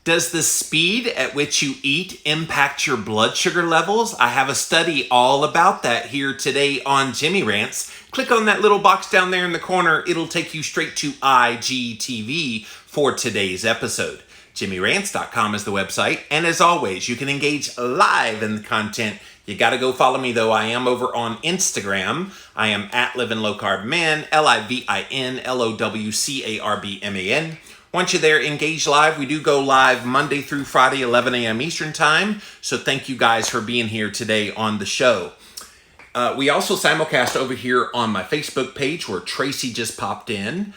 Does the speed at which you eat impact your blood sugar levels? I have a study all about that here today on Jimmy Rants. Click on that little box down there in the corner. It'll take you straight to IGTV for today's episode. JimmyRants.com is the website. And as always, you can engage live in the content. You got to go follow me, though. I am over on Instagram. I am at Living Low Carb Man, LIVINLOWCARBMAN. Once you're there, engage live. We do go live Monday through Friday, 11 a.m. Eastern Time. So thank you guys for being here today on the show. We also simulcast over here on my Facebook page where Tracy just popped in.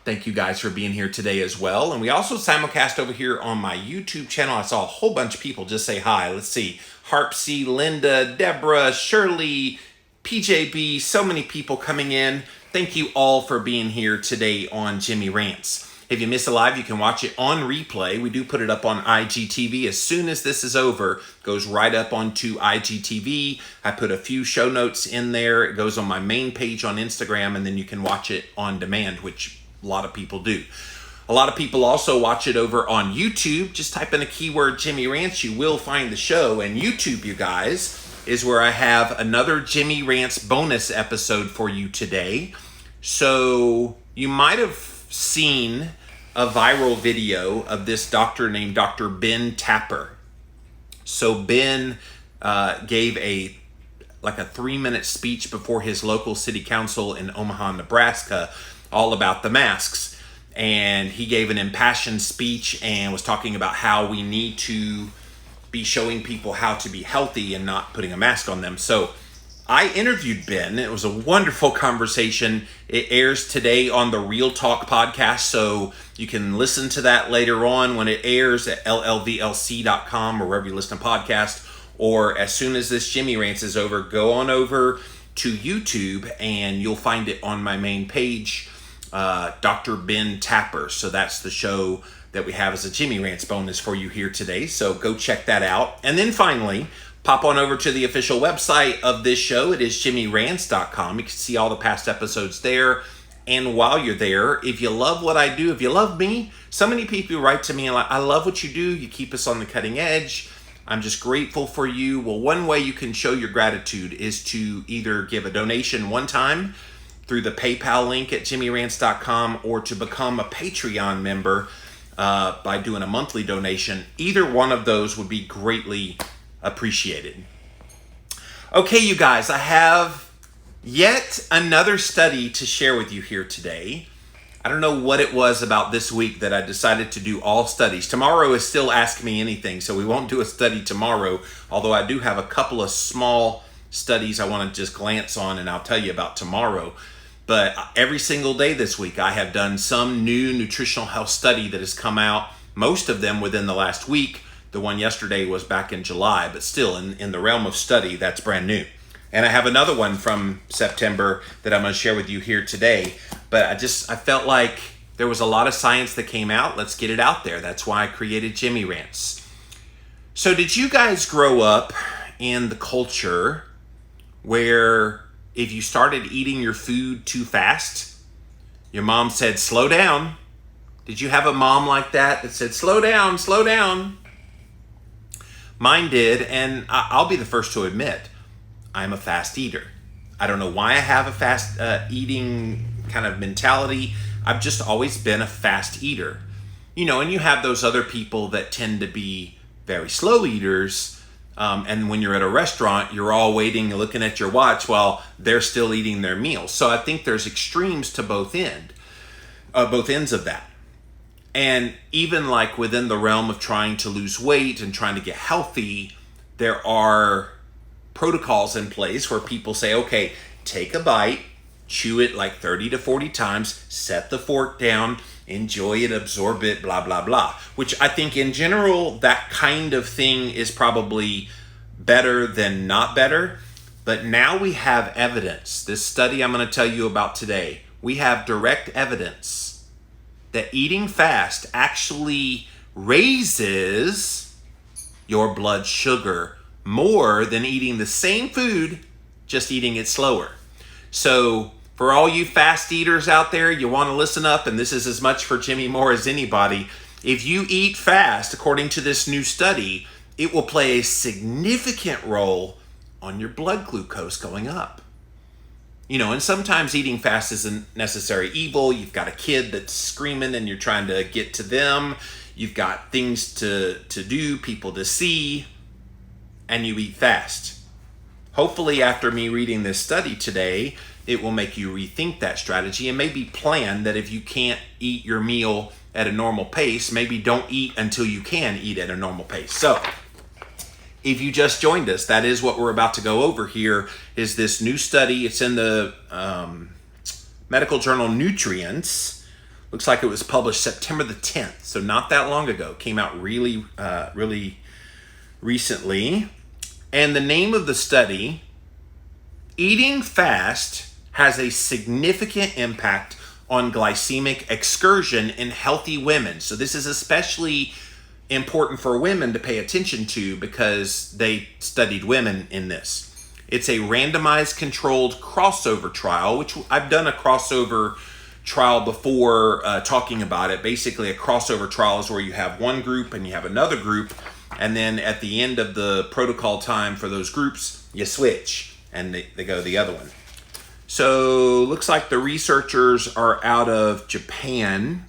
Thank you guys for being here today as well. And we also simulcast over here on my YouTube channel. I saw a whole bunch of people just say hi. Let's see. Harp C, Linda, Deborah, Shirley, PJB, so many people coming in. Thank you all for being here today on Jimmy Rants. If you miss a live, you can watch it on replay. We do put it up on IGTV. As soon as this is over, it goes right up onto IGTV. I put a few show notes in there. It goes on my main page on Instagram, and then you can watch it on demand, which a lot of people do. A lot of people also watch it over on YouTube. Just type in a keyword Jimmy Rants. You will find the show. And YouTube, you guys, is where I have another Jimmy Rants bonus episode for you today. So you might have seen a viral video of this doctor named Dr. Ben Tapper. So Ben gave a 3-minute speech before his local city council in Omaha, Nebraska, all about the masks. And he gave an impassioned speech and was talking about how we need to be showing people how to be healthy and not putting a mask on them. So I interviewed Ben. It was a wonderful conversation. It airs today on the Real Talk podcast, so you can listen to that later on when it airs at llvlc.com or wherever you listen to podcasts. Or as soon as this Jimmy Rants is over, go on over to YouTube and you'll find it on my main page, Dr. Ben Tapper. So that's the show that we have as a Jimmy Rants bonus for you here today. So go check that out. And then finally, pop on over to the official website of this show. It is JimmyRants.com. You can see all the past episodes there. And while you're there, if you love what I do, if you love me, so many people write to me and like, I love what you do. You keep us on the cutting edge. I'm just grateful for you. Well, one way you can show your gratitude is to either give a donation one time through the PayPal link at JimmyRants.com or to become a Patreon member by doing a monthly donation. Either one of those would be greatly appreciated. Okay, you guys, I have yet another study to share with you here today. I don't know what it was about this week that I decided to do all studies. Tomorrow is still Ask Me Anything, so we won't do a study tomorrow, although I do have a couple of small studies I want to just glance on and I'll tell you about tomorrow. But every single day this week, I have done some new nutritional health study that has come out, most of them within the last week. The one yesterday was back in July, but still in the realm of study, that's brand new. And I have another one from September that I'm going to share with you here today. But I felt like there was a lot of science that came out. Let's get it out there. That's why I created Jimmy Rants. So did you guys grow up in the culture where if you started eating your food too fast, your mom said, slow down? Did you have a mom like that said, slow down, slow down? Mine did, and I'll be the first to admit, I'm a fast eater. I don't know why I have a fast eating kind of mentality. I've just always been a fast eater. You know, and you have those other people that tend to be very slow eaters, and when you're at a restaurant, you're all waiting, looking at your watch while they're still eating their meal. So I think there's extremes to both ends of that. And even like within the realm of trying to lose weight and trying to get healthy, there are protocols in place where people say, okay, take a bite, chew it like 30 to 40 times, set the fork down, enjoy it, absorb it, blah, blah, blah. Which I think in general, that kind of thing is probably better than not better. But now we have evidence. This study I'm going to tell you about today, we have direct evidence that eating fast actually raises your blood sugar more than eating the same food, just eating it slower. So for all you fast eaters out there, you want to listen up, and this is as much for Jimmy Moore as anybody. If you eat fast, according to this new study, it will play a significant role on your blood glucose going up. You know, and sometimes eating fast isn't necessarily evil. You've got a kid that's screaming and you're trying to get to them. You've got things to do, people to see, and you eat fast. Hopefully, after me reading this study today, it will make you rethink that strategy and maybe plan that if you can't eat your meal at a normal pace, maybe don't eat until you can eat at a normal pace. So, if you just joined us, that is what we're about to go over here, is this new study. It's in the medical journal Nutrients. Looks like it was published September the 10th, so not that long ago. Came out really recently. And the name of the study, Eating Fast has a significant impact on glycemic excursion in healthy women. So this is especially important for women to pay attention to because they studied women in this. It's a randomized controlled crossover trial, which I've done a crossover trial before talking about it. Basically, a crossover trial is where you have one group and you have another group, and then at the end of the protocol time for those groups, you switch and they go to the other one. So looks like the researchers are out of Japan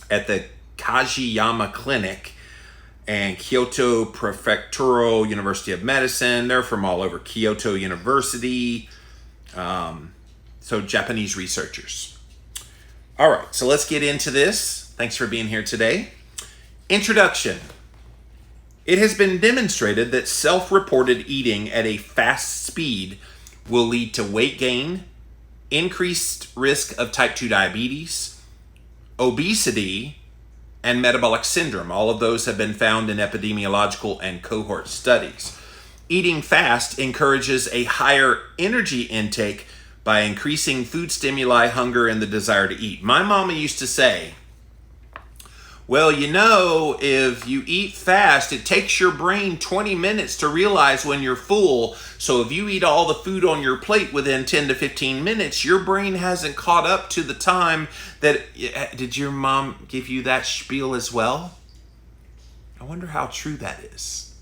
at the Kajiyama Clinic and Kyoto Prefectural University of Medicine. They're from all over Kyoto University. So Japanese researchers. All right, so let's get into this. Thanks for being here today. Introduction. It has been demonstrated that self-reported eating at a fast speed will lead to weight gain, increased risk of type 2 diabetes, obesity, and metabolic syndrome. All of those have been found in epidemiological and cohort studies. Eating fast encourages a higher energy intake by increasing food stimuli, hunger, and the desire to eat. My mama used to say, well, you know, if you eat fast, it takes your brain 20 minutes to realize when you're full. So if you eat all the food on your plate within 10 to 15 minutes, your brain hasn't caught up to the time that... Did your mom give you that spiel as well? I wonder how true that is.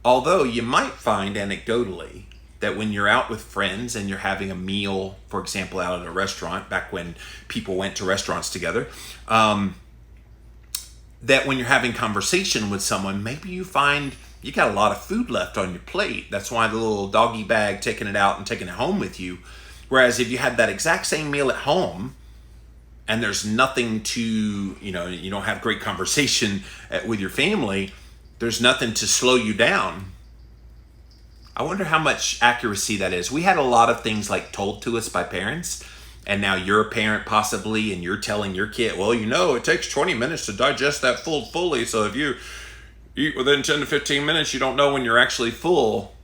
Although you might find anecdotally that when you're out with friends and you're having a meal, for example, out at a restaurant, back when people went to restaurants together, that when you're having conversation with someone, maybe you find you got a lot of food left on your plate. That's why the little doggy bag, taking it out and taking it home with you. Whereas if you had that exact same meal at home and there's nothing to, you know, you don't have great conversation with your family, there's nothing to slow you down. I wonder how much accuracy that is. We had a lot of things like told to us by parents, and now you're a parent possibly, and you're telling your kid, well, you know, it takes 20 minutes to digest that food fully, so if you eat within 10 to 15 minutes, you don't know when you're actually full.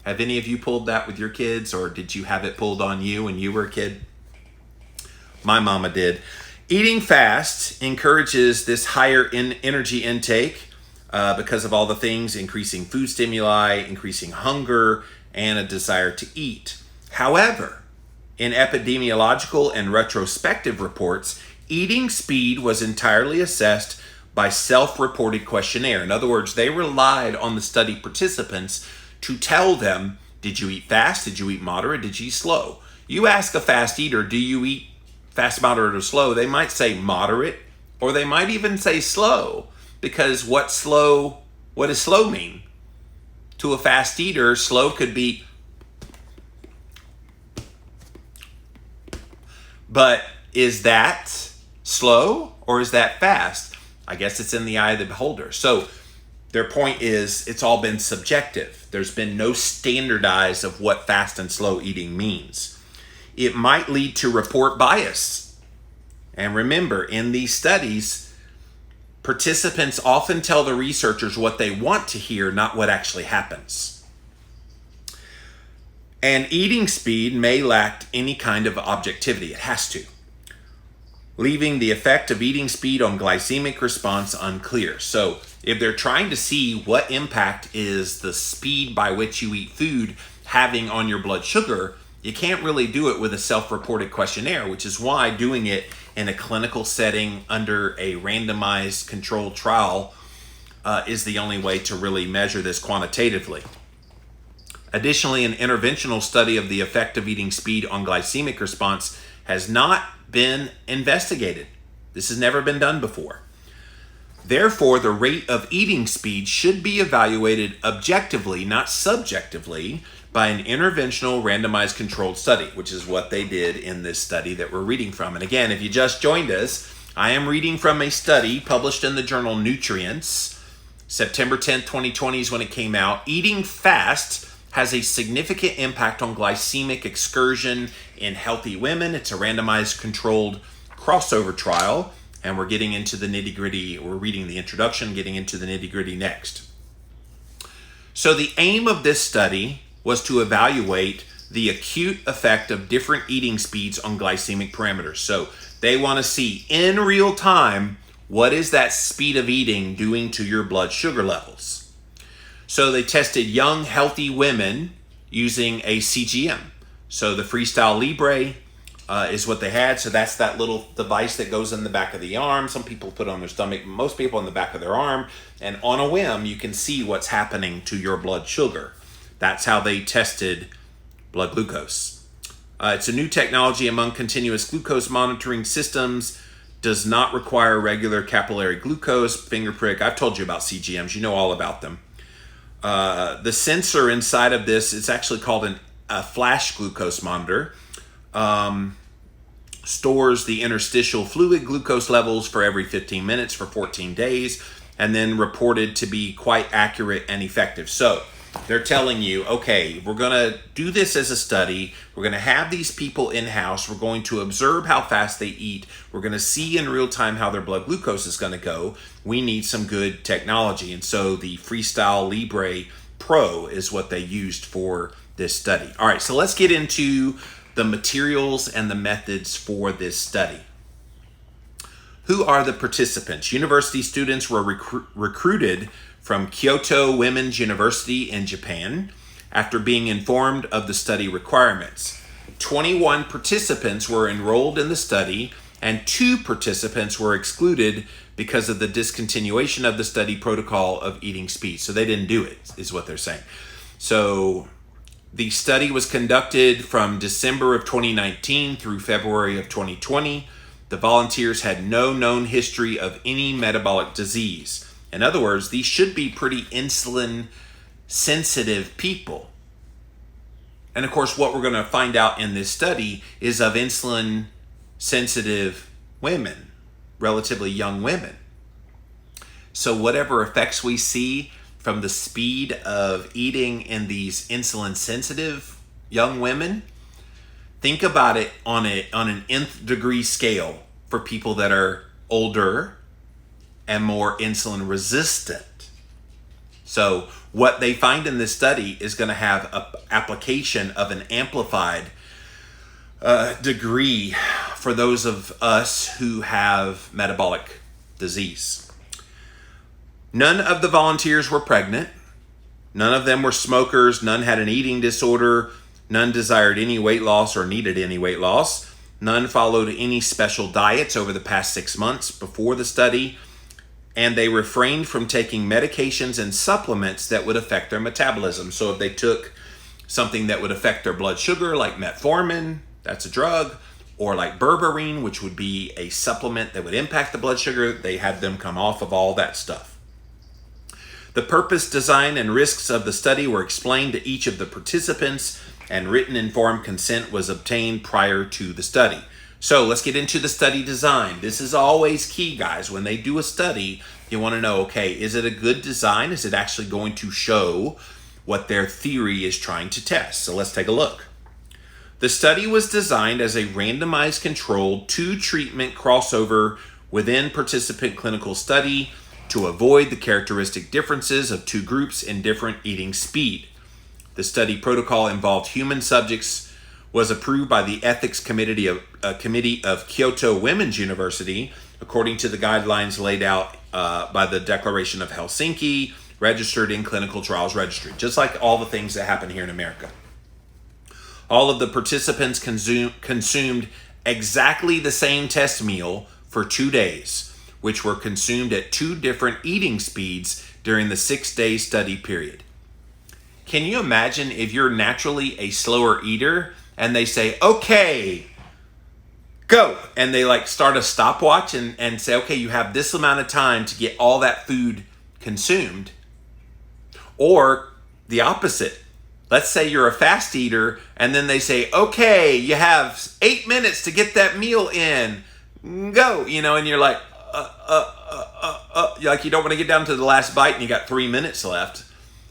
Have any of you pulled that with your kids, or did you have it pulled on you when you were a kid? My mama did. Eating fast encourages this higher energy intake because of all the things, increasing food stimuli, increasing hunger, and a desire to eat. However, in epidemiological and retrospective reports, eating speed was entirely assessed by self-reported questionnaire. In other words, they relied on the study participants to tell them, did you eat fast? Did you eat moderate? Did you eat slow? You ask a fast eater, do you eat fast, moderate, or slow? They might say moderate, or they might even say slow, because what does slow mean? To a fast eater, slow could be, but is that slow or is that fast? I guess it's in the eye of the beholder. So their point is it's all been subjective. There's been no standardized of what fast and slow eating means. It might lead to report bias. And remember, in these studies, participants often tell the researchers what they want to hear, not what actually happens. And eating speed may lack any kind of objectivity. It has to, leaving the effect of eating speed on glycemic response unclear. So if they're trying to see what impact is the speed by which you eat food having on your blood sugar, you can't really do it with a self-reported questionnaire, which is why doing it in a clinical setting under a randomized controlled trial is the only way to really measure this quantitatively. Additionally, an interventional study of the effect of eating speed on glycemic response has not been investigated. This has never been done before. Therefore, the rate of eating speed should be evaluated objectively, not subjectively, by an interventional randomized controlled study, which is what they did in this study that we're reading from. And again, if you just joined us, I am reading from a study published in the journal Nutrients. September 10th, 2020 is when it came out. Eating fast has a significant impact on glycemic excursion in healthy women. It's a randomized controlled crossover trial, and we're getting into the nitty-gritty. We're reading the introduction, getting into the nitty-gritty next. So the aim of this study was to evaluate the acute effect of different eating speeds on glycemic parameters. So they want to see in real time, what is that speed of eating doing to your blood sugar levels? So they tested young, healthy women using a CGM. So the Freestyle Libre is what they had. So that's that little device that goes in the back of the arm. Some people put it on their stomach, most people on the back of their arm. And on a whim, you can see what's happening to your blood sugar. That's how they tested blood glucose. It's a new technology among continuous glucose monitoring systems. Does not require regular capillary glucose, finger prick. I've told you about CGMs. You know all about them. The sensor inside of this, it's actually called a flash glucose monitor. Stores the interstitial fluid glucose levels for every 15 minutes for 14 days, and then reported to be quite accurate and effective. So they're telling you, okay, we're going to do this as a study. We're going to have these people in-house. We're going to observe how fast they eat. We're going to see in real time how their blood glucose is going to go. We need some good technology. And so the Freestyle Libre Pro is what they used for this study. All right, so let's get into the materials and the methods for this study. Who are the participants? University students were recruited from Kyoto Women's University in Japan after being informed of the study requirements. 21 participants were enrolled in the study, and 2 participants were excluded because of the discontinuation of the study protocol of eating speed. So they didn't do it, is what they're saying. So the study was conducted from December of 2019 through February of 2020. The volunteers had no known history of any metabolic disease. In other words, these should be pretty insulin sensitive people. And of course, what we're going to find out in this study is of insulin sensitive women, relatively young women. So whatever effects we see from the speed of eating in these insulin sensitive young women, think about it on an nth degree scale for people that are older and more insulin resistant. So what they find in this study is going to have an application of an amplified degree for those of us who have metabolic disease. None of the volunteers were pregnant. None of them were smokers. None had an eating disorder. None desired any weight loss or needed any weight loss. None followed any special diets over the past 6 months before the study. And they refrained from taking medications and supplements that would affect their metabolism. So if they took something that would affect their blood sugar, like metformin, that's a drug, or like berberine, which would be a supplement that would impact the blood sugar, they had them come off of all that stuff. The purpose, design, and risks of the study were explained to each of the participants, and written informed consent was obtained prior to the study. So let's get into the study design. This is always key, guys. When they do a study, you want to know, okay, is it a good design? Is it actually going to show what their theory is trying to test? So let's take a look. The study was designed as a randomized controlled 2-treatment crossover within participant clinical study to avoid the characteristic differences of 2 groups in different eating speed. The study protocol involved human subjects, was approved by the Ethics Committee of Kyoto Women's University, according to the guidelines laid out by the Declaration of Helsinki, registered in Clinical Trials Registry, just like all the things that happen here in America. All of the participants consumed exactly the same test meal for 2 days, which were consumed at 2 different eating speeds during the 6-day study period. Can you imagine if you're naturally a slower eater and they say, okay, go, and they like start a stopwatch and say, okay, you have this amount of time to get all that food consumed? Or the opposite. Let's say you're a fast eater and then they say, okay, you have 8 minutes to get that meal in, go, and you're like, like you don't want to get down to the last bite and you got 3 minutes left.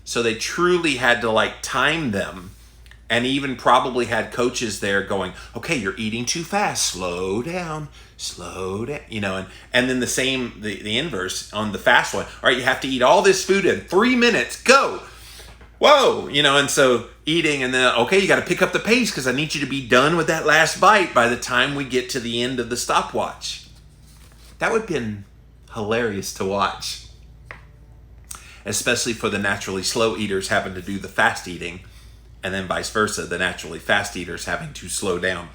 So they truly had to like time them, and even probably had coaches there going, okay, you're eating too fast, slow down, and then the inverse on the fast one. All right, you have to eat all this food in 3 minutes, go. Whoa, and so eating, and then, okay, you got to pick up the pace because I need you to be done with that last bite by the time we get to the end of the stopwatch. That would have been hilarious to watch, especially for the naturally slow eaters having to do the fast eating, and then vice versa, the naturally fast eaters having to slow down.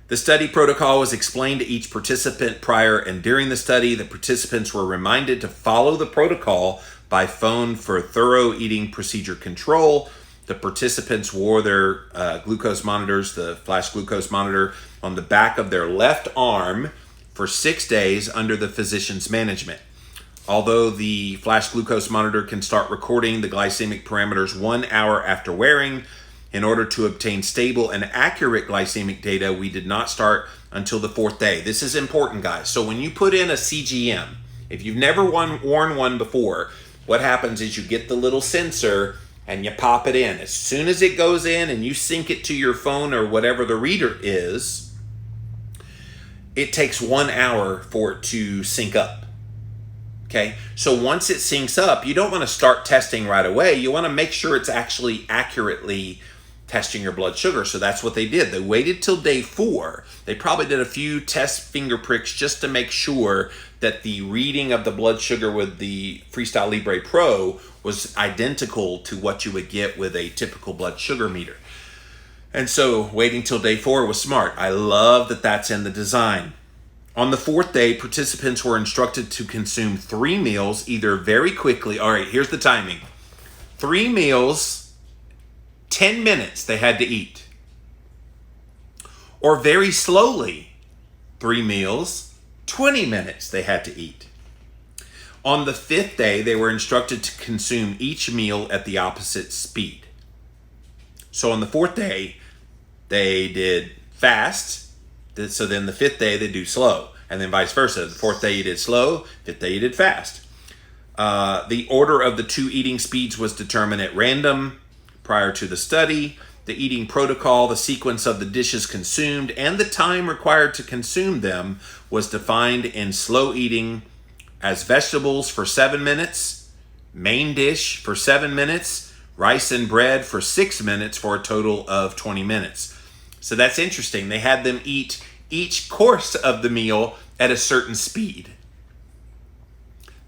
The study protocol was explained to each participant prior and during the study. The participants were reminded to follow the protocol by phone for thorough eating procedure control. The participants wore their glucose monitors, the flash glucose monitor, on the back of their left arm for 6 days under the physician's management. Although the flash glucose monitor can start recording the glycemic parameters 1 hour after wearing, in order to obtain stable and accurate glycemic data, we did not start until the 4th day. This is important, guys. So when you put in a CGM, if you've never worn one before, what happens is you get the little sensor and you pop it in. As soon as it goes in and you sync it to your phone or whatever the reader is, it takes 1 hour for it to sync up. Okay, so once it syncs up, you don't want to start testing right away. You want to make sure it's actually accurately testing your blood sugar. So that's what they did. They waited till day 4. They probably did a few test finger pricks just to make sure that the reading of the blood sugar with the Freestyle Libre Pro was identical to what you would get with a typical blood sugar meter. And so waiting till day 4 was smart. I love that that's in the design. On the 4th day, participants were instructed to consume 3 meals either very quickly. All right, here's the timing. 3 meals, 10 minutes they had to eat. Or very slowly, 3 meals, 20 minutes they had to eat. On the 5th day, they were instructed to consume each meal at the opposite speed. So on the 4th day, they did fast. So then the 5th day, they do slow. And then vice versa. The 4th day, you did slow. 5th day, you did fast. The order of the 2 eating speeds was determined at random prior to the study. The eating protocol, the sequence of the dishes consumed, and the time required to consume them was defined in slow eating as vegetables for 7 minutes, main dish for 7 minutes, rice and bread for 6 minutes for a total of 20 minutes. So that's interesting. They had them eat each course of the meal at a certain speed.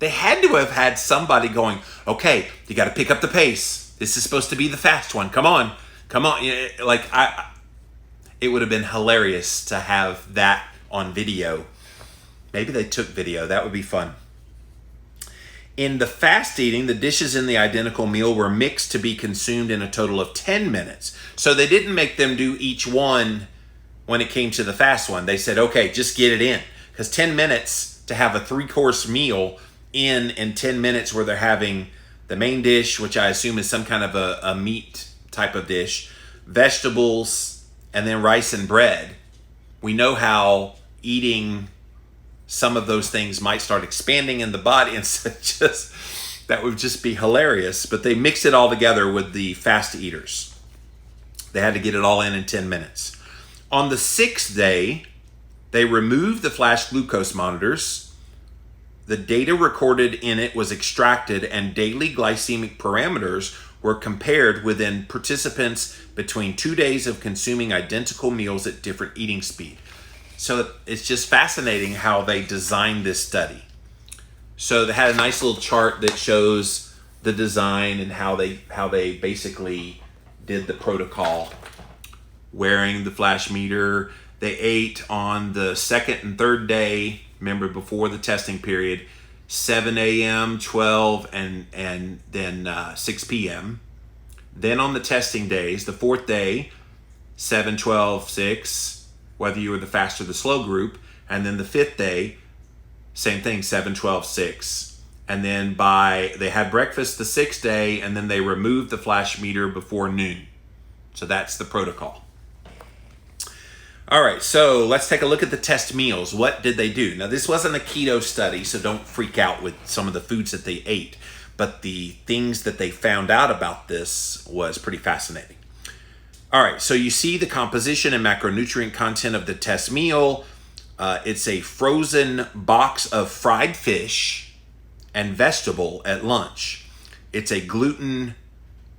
They had to have had somebody going, okay, you got to pick up the pace. This is supposed to be the fast one. Come on. It would have been hilarious to have that on video. Maybe they took video. That would be fun. In the fast eating, the dishes in the identical meal were mixed to be consumed in a total of 10 minutes. So they didn't make them do each one when it came to the fast one. They said, okay, just get it in. Because 10 minutes to have a 3-course meal in 10 minutes where they're having the main dish, which I assume is some kind of a meat type of dish, vegetables, and then rice and bread. We know how eating some of those things might start expanding in the body, and so that would just be hilarious. But they mixed it all together with the fast eaters. They had to get it all in 10 minutes. On the 6th day, they removed the flash glucose monitors. The data recorded in it was extracted, and daily glycemic parameters were compared within participants between 2 days of consuming identical meals at different eating speed. So it's just fascinating how they designed this study. So they had a nice little chart that shows the design and how they basically did the protocol. Wearing the flash meter, they ate on the second and third day, remember before the testing period, 7 a.m., 12, and then 6 p.m. Then on the testing days, the fourth day, 7, 12, 6, whether you were the fast or the slow group. And then the fifth day, same thing, 7, 12, 6. And then they had breakfast the sixth day, and then they removed the flash meter before noon. So that's the protocol. All right, so let's take a look at the test meals. What did they do? Now, this wasn't a keto study, so don't freak out with some of the foods that they ate. But the things that they found out about this was pretty fascinating. All right, so you see the composition and macronutrient content of the test meal. It's a frozen box of fried fish and vegetable at lunch. It's a gluten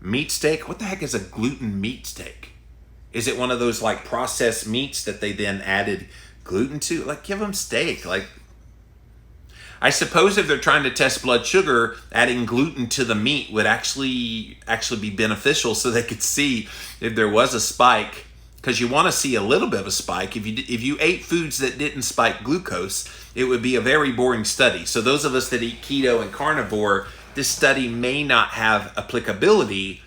meat steak. What the heck is a gluten meat steak? Is it one of those like processed meats that they then added gluten to? Like, give them steak. Like, I suppose if they're trying to test blood sugar, adding gluten to the meat would actually be beneficial, so they could see if there was a spike, because you want to see a little bit of a spike. If you ate foods that didn't spike glucose, it would be a very boring study. So those of us that eat keto and carnivore, this study may not have applicability,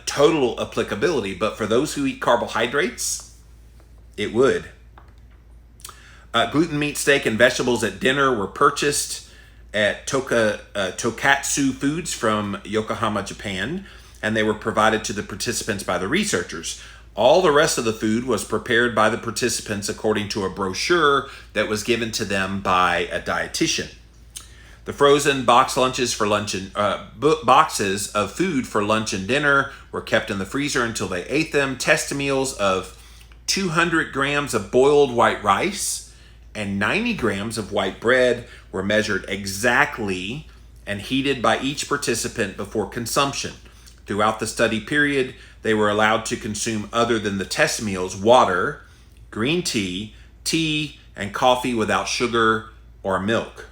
total applicability, but for those who eat carbohydrates, it would. Gluten meat steak and vegetables at dinner were purchased at Tokatsu Foods from Yokohama, Japan, and they were provided to the participants by the researchers. All the rest of the food was prepared by the participants according to a brochure that was given to them by a dietitian. The frozen box lunches for lunch and boxes of food for lunch and dinner were kept in the freezer until they ate them. Test meals of 200 grams of boiled white rice and 90 grams of white bread were measured exactly and heated by each participant before consumption. Throughout the study period, they were allowed to consume, other than the test meals, water, green tea, and coffee without sugar or milk.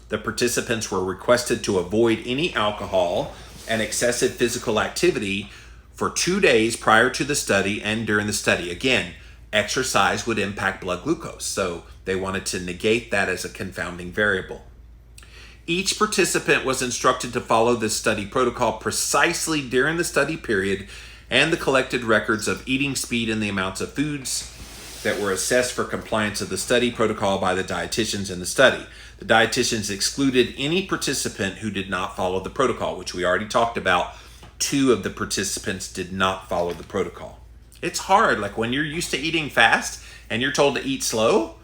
The participants were requested to avoid any alcohol and excessive physical activity for 2 days prior to the study and during the study. Again, exercise would impact blood glucose, so they wanted to negate that as a confounding variable. Each participant was instructed to follow this study protocol precisely during the study period, and the collected records of eating speed and the amounts of foods that were assessed for compliance of the study protocol by the dietitians in the study. The dietitians excluded any participant who did not follow the protocol, which we already talked about. 2 of the participants did not follow the protocol. It's hard, like when you're used to eating fast and you're told to eat slow,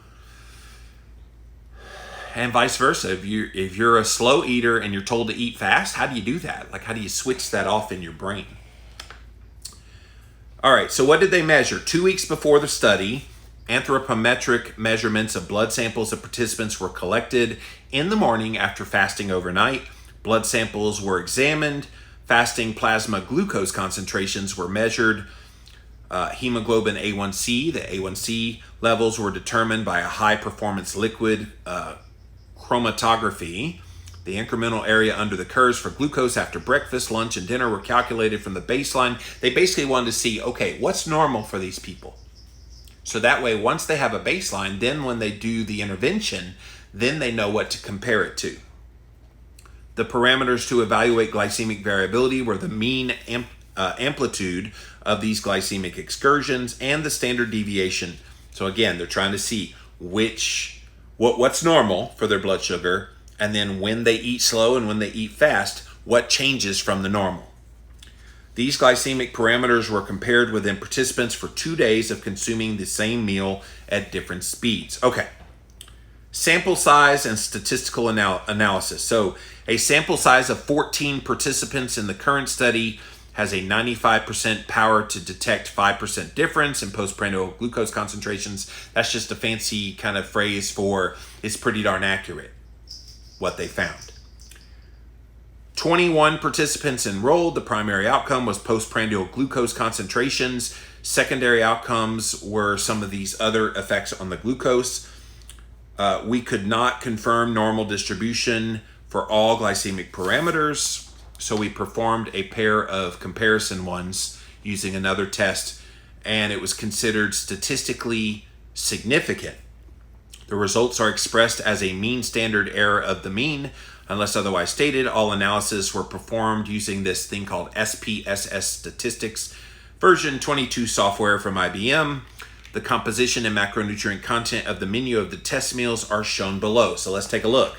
and vice versa. If you're a slow eater and you're told to eat fast, how do you do that? Like, how do you switch that off in your brain? All right, so what did they measure? 2 weeks before the study, anthropometric measurements of blood samples of participants were collected in the morning after fasting overnight. Blood samples were examined. Fasting plasma glucose concentrations were measured. Hemoglobin A1C, the A1C levels were determined by a high-performance liquid chromatography. The incremental area under the curves for glucose after breakfast, lunch, and dinner were calculated from the baseline. They basically wanted to see, okay, what's normal for these people? So that way, once they have a baseline, then when they do the intervention, then they know what to compare it to. The parameters to evaluate glycemic variability were the mean amplitude of these glycemic excursions and the standard deviation. So again, they're trying to see what's normal for their blood sugar, and then when they eat slow and when they eat fast, what changes from the normal. These glycemic parameters were compared within participants for 2 days of consuming the same meal at different speeds. Okay, sample size and statistical analysis. So a sample size of 14 participants in the current study has a 95% power to detect 5% difference in postprandial glucose concentrations. That's just a fancy kind of phrase for it's pretty darn accurate what they found. 21 participants enrolled. The primary outcome was postprandial glucose concentrations. Secondary outcomes were some of these other effects on the glucose. We could not confirm normal distribution for all glycemic parameters, so we performed a pair of comparison ones using another test and it was considered statistically significant. The results are expressed as a mean standard error of the mean. Unless otherwise stated, all analyses were performed using this thing called SPSS Statistics version 22 software from IBM. The composition and macronutrient content of the menu of the test meals are shown below. So let's take a look.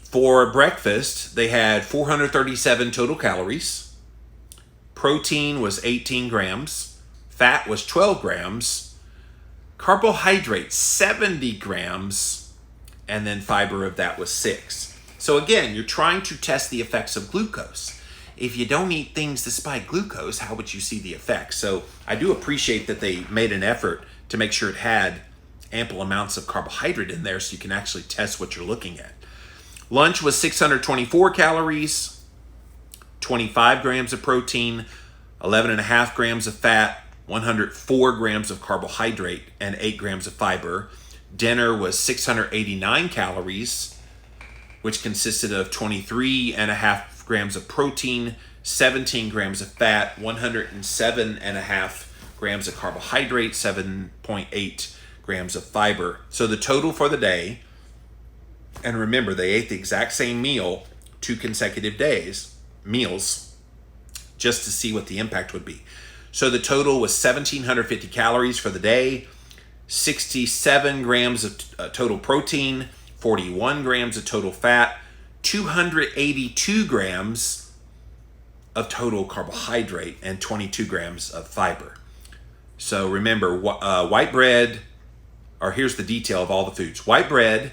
For breakfast, they had 437 total calories. Protein was 18 grams. Fat was 12 grams. Carbohydrate, 70 grams. And then fiber of that was 6. So again, you're trying to test the effects of glucose. If you don't eat things that spike glucose, how would you see the effects? So I do appreciate that they made an effort to make sure it had ample amounts of carbohydrate in there so you can actually test what you're looking at. Lunch was 624 calories, 25 grams of protein, 11.5 grams of fat, 104 grams of carbohydrate, and 8 grams of fiber. Dinner was 689 calories, which consisted of 23.5 grams of protein, 17 grams of fat, 107.5 grams of carbohydrate, 7.8 grams of fiber. So the total for the day, and remember, they ate the exact same meal 2 consecutive meals, just to see what the impact would be. So the total was 1,750 calories for the day, 67 grams of total protein, 41 grams of total fat, 282 grams of total carbohydrate, and 22 grams of fiber. So remember, white bread, or here's the detail of all the foods. White bread,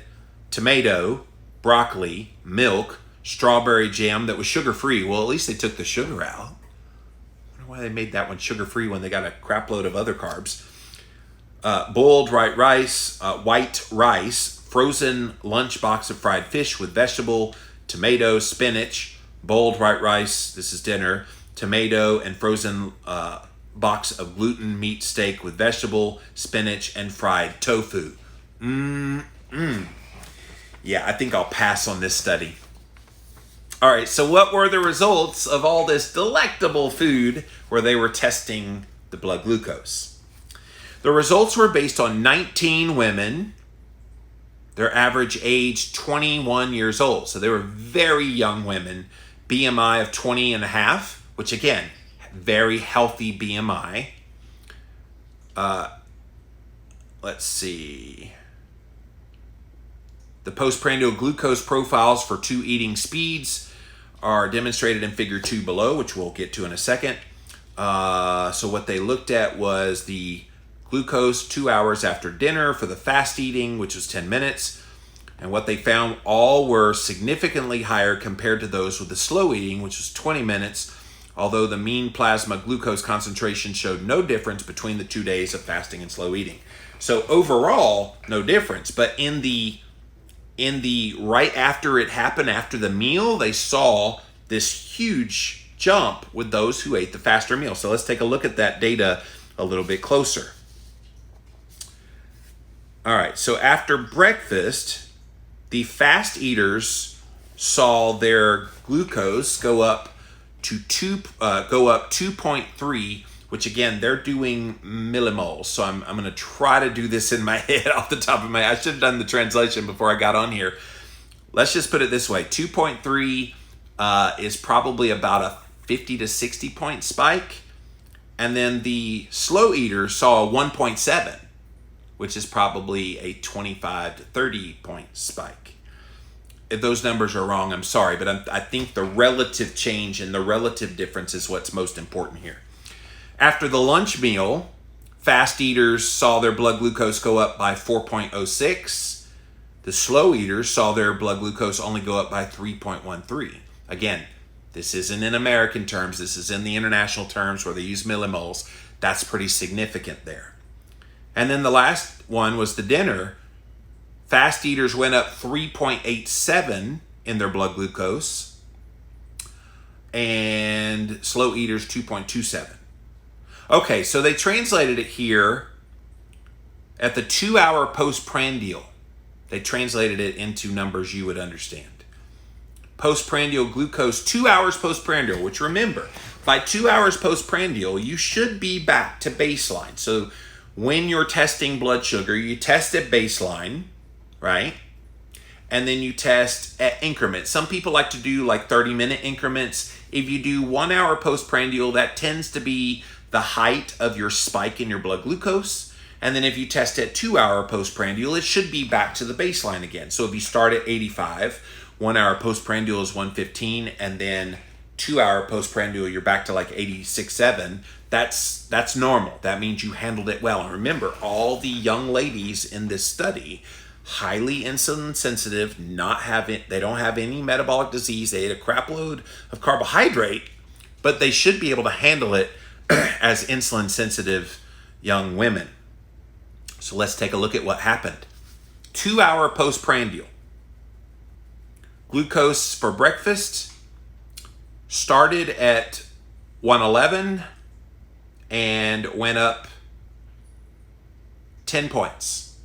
tomato, broccoli, milk, strawberry jam that was sugar-free. Well, at least they took the sugar out. I wonder why they made that one sugar-free when they got a crap load of other carbs. Boiled white rice, frozen lunch box of fried fish with vegetable, tomato, spinach, boiled white rice, this is dinner, tomato, and frozen box of gluten meat steak with vegetable, spinach, and fried tofu. Yeah, I think I'll pass on this study. All right, so what were the results of all this delectable food where they were testing the blood glucose? The results were based on 19 women, their average age 21 years old. So they were very young women, BMI of 20.5, which again, very healthy BMI. Let's see. The postprandial glucose profiles for 2 eating speeds are demonstrated in figure 2 below, which we'll get to in a second. So what they looked at was the glucose 2 hours after dinner for the fast eating, which was 10 minutes. And what they found, all were significantly higher compared to those with the slow eating, which was 20 minutes, although the mean plasma glucose concentration showed no difference between the 2 days of fasting and slow eating. So overall, no difference. But in the right after it happened, after the meal, they saw this huge jump with those who ate the faster meal. So let's take a look at that data a little bit closer. All right, so after breakfast, the fast eaters saw their glucose go up to 2.3, which again, they're doing millimoles. So I'm going to try to do this in my head off the top of my head. I should have done the translation before I got on here. Let's just put it this way. 2.3 is probably about a 50 to 60 point spike. And then the slow eaters saw a 1.7, which is probably a 25 to 30 point spike. If those numbers are wrong, I'm sorry, but I think the relative change and the relative difference is what's most important here. After the lunch meal, fast eaters saw their blood glucose go up by 4.06. The slow eaters saw their blood glucose only go up by 3.13. Again, this isn't in American terms. This is in the international terms where they use millimoles. That's pretty significant there. And then the last one was the dinner. Fast eaters went up 3.87 in their blood glucose, and slow eaters 2.27. Okay, so they translated it here at the 2-hour postprandial. They translated it into numbers you would understand. Postprandial glucose, 2 hours postprandial, which remember, By 2 hours postprandial, you should be back to baseline. So when you're testing blood sugar, you test at baseline, right? And then you test at increments. Some people like to do like 30-minute increments. If you do 1 hour postprandial, that tends to be the height of your spike in your blood glucose. And then if you test at 2 hour postprandial, it should be back to the baseline again. So if you start at 85, 1 hour postprandial is 115, and then 2 hour postprandial, you're back to like 86, 7. That's normal. That means you handled it well. And remember, all the young ladies in this study, highly insulin sensitive, they don't have any metabolic disease. They ate a crap load of carbohydrate, but they should be able to handle it as insulin sensitive young women. So let's take a look at what happened. 2 hour postprandial. Glucose for breakfast started at 111 and went up 10 points,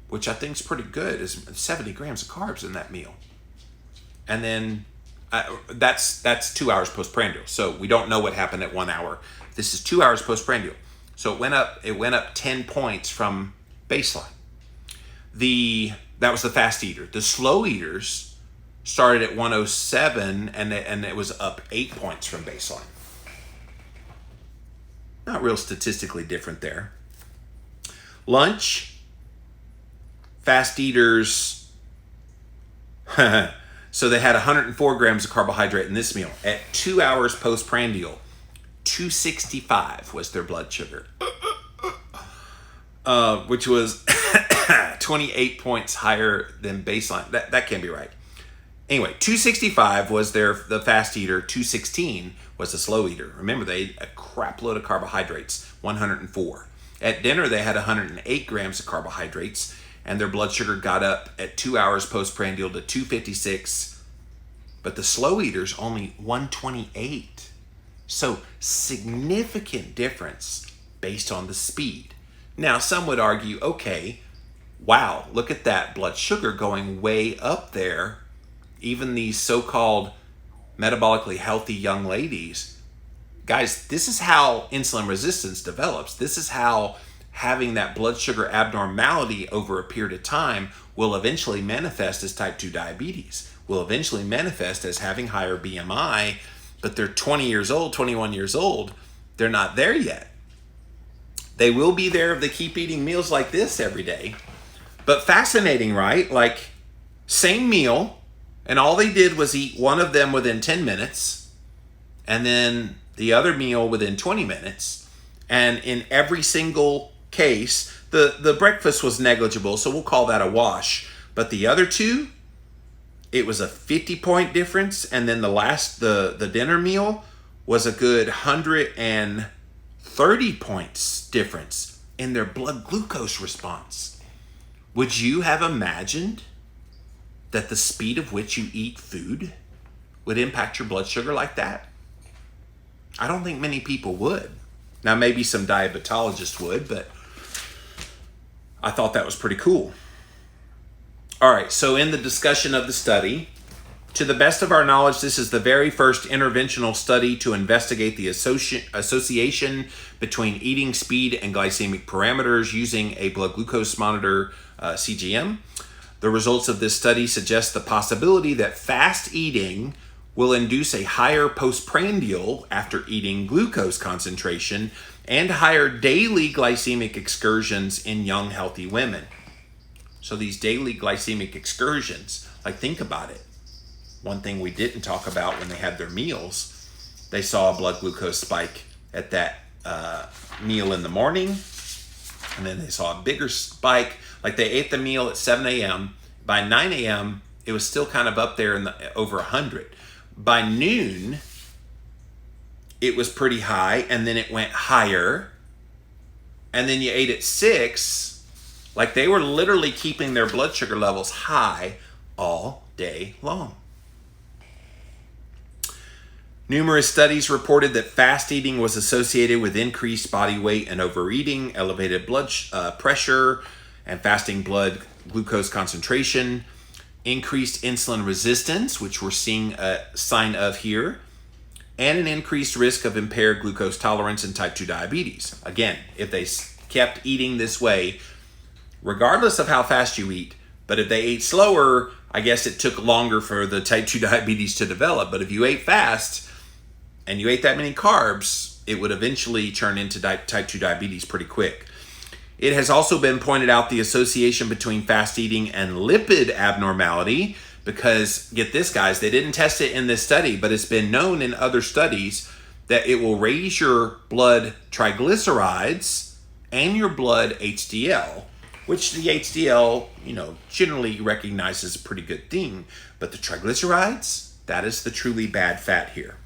which I think is pretty good. Is 70 grams of carbs in that meal. And then that's 2 hours postprandial. So we don't know what happened at 1 hour. This is 2 hours postprandial. So it went up 10 points from baseline. That was the fast eater. The slow eaters started at 107 and it was up 8 points from baseline. Not real statistically different there. Lunch, fast eaters, so they had 104 grams of carbohydrate in this meal. At 2 hours postprandial, 265 was their blood sugar, which was 28 points higher than baseline. That can't be right. Anyway, 265 was the fast eater, 216 was the slow eater. Remember, they ate a crap load of carbohydrates, 104. At dinner, they had 108 grams of carbohydrates, and their blood sugar got up at 2 hours postprandial to 256. But the slow eaters only 128. So significant difference based on the speed. Now, some would argue, okay, wow, look at that blood sugar going way up there. Even these so-called metabolically healthy young ladies. Guys, this is how insulin resistance develops. This is how having that blood sugar abnormality over a period of time will eventually manifest as type 2 diabetes, will eventually manifest as having higher BMI, but they're 20 years old, 21 years old. They're not there yet. They will be there if they keep eating meals like this every day. But fascinating, right? Like, same meal, and all they did was eat one of them within 10 minutes, and then the other meal within 20 minutes. And in every single case, the breakfast was negligible, so we'll call that a wash. But the other two, it was a 50-point difference, and then the dinner meal was a good 130 points difference in their blood glucose response. Would you have imagined that the speed of which you eat food would impact your blood sugar like that? I don't think many people would. Now, maybe some diabetologists would, but I thought that was pretty cool. All right, so in the discussion of the study, to the best of our knowledge, this is the very first interventional study to investigate the association between eating speed and glycemic parameters using a blood glucose monitor, CGM. The results of this study suggest the possibility that fast eating will induce a higher postprandial after eating glucose concentration and higher daily glycemic excursions in young, healthy women. So these daily glycemic excursions, like, think about it. One thing we didn't talk about when they had their meals, they saw a blood glucose spike at that meal in the morning, and then they saw a bigger spike. Like, they ate the meal at 7 a.m. By 9 a.m., it was still kind of up there in over 100. By noon, it was pretty high, and then it went higher. And then you ate at 6. Like, they were literally keeping their blood sugar levels high all day long. Numerous studies reported that fast eating was associated with increased body weight and overeating, elevated blood pressure, and fasting blood glucose concentration, increased insulin resistance, which we're seeing a sign of here, and an increased risk of impaired glucose tolerance and type 2 diabetes. Again, if they kept eating this way, regardless of how fast you eat, but if they ate slower, I guess it took longer for the type 2 diabetes to develop. But if you ate fast and you ate that many carbs, it would eventually turn into type 2 diabetes pretty quick. It has also been pointed out the association between fast eating and lipid abnormality, because get this, guys, they didn't test it in this study, but it's been known in other studies that it will raise your blood triglycerides and your blood HDL, which the HDL, generally recognized as a pretty good thing. But the triglycerides, that is the truly bad fat here.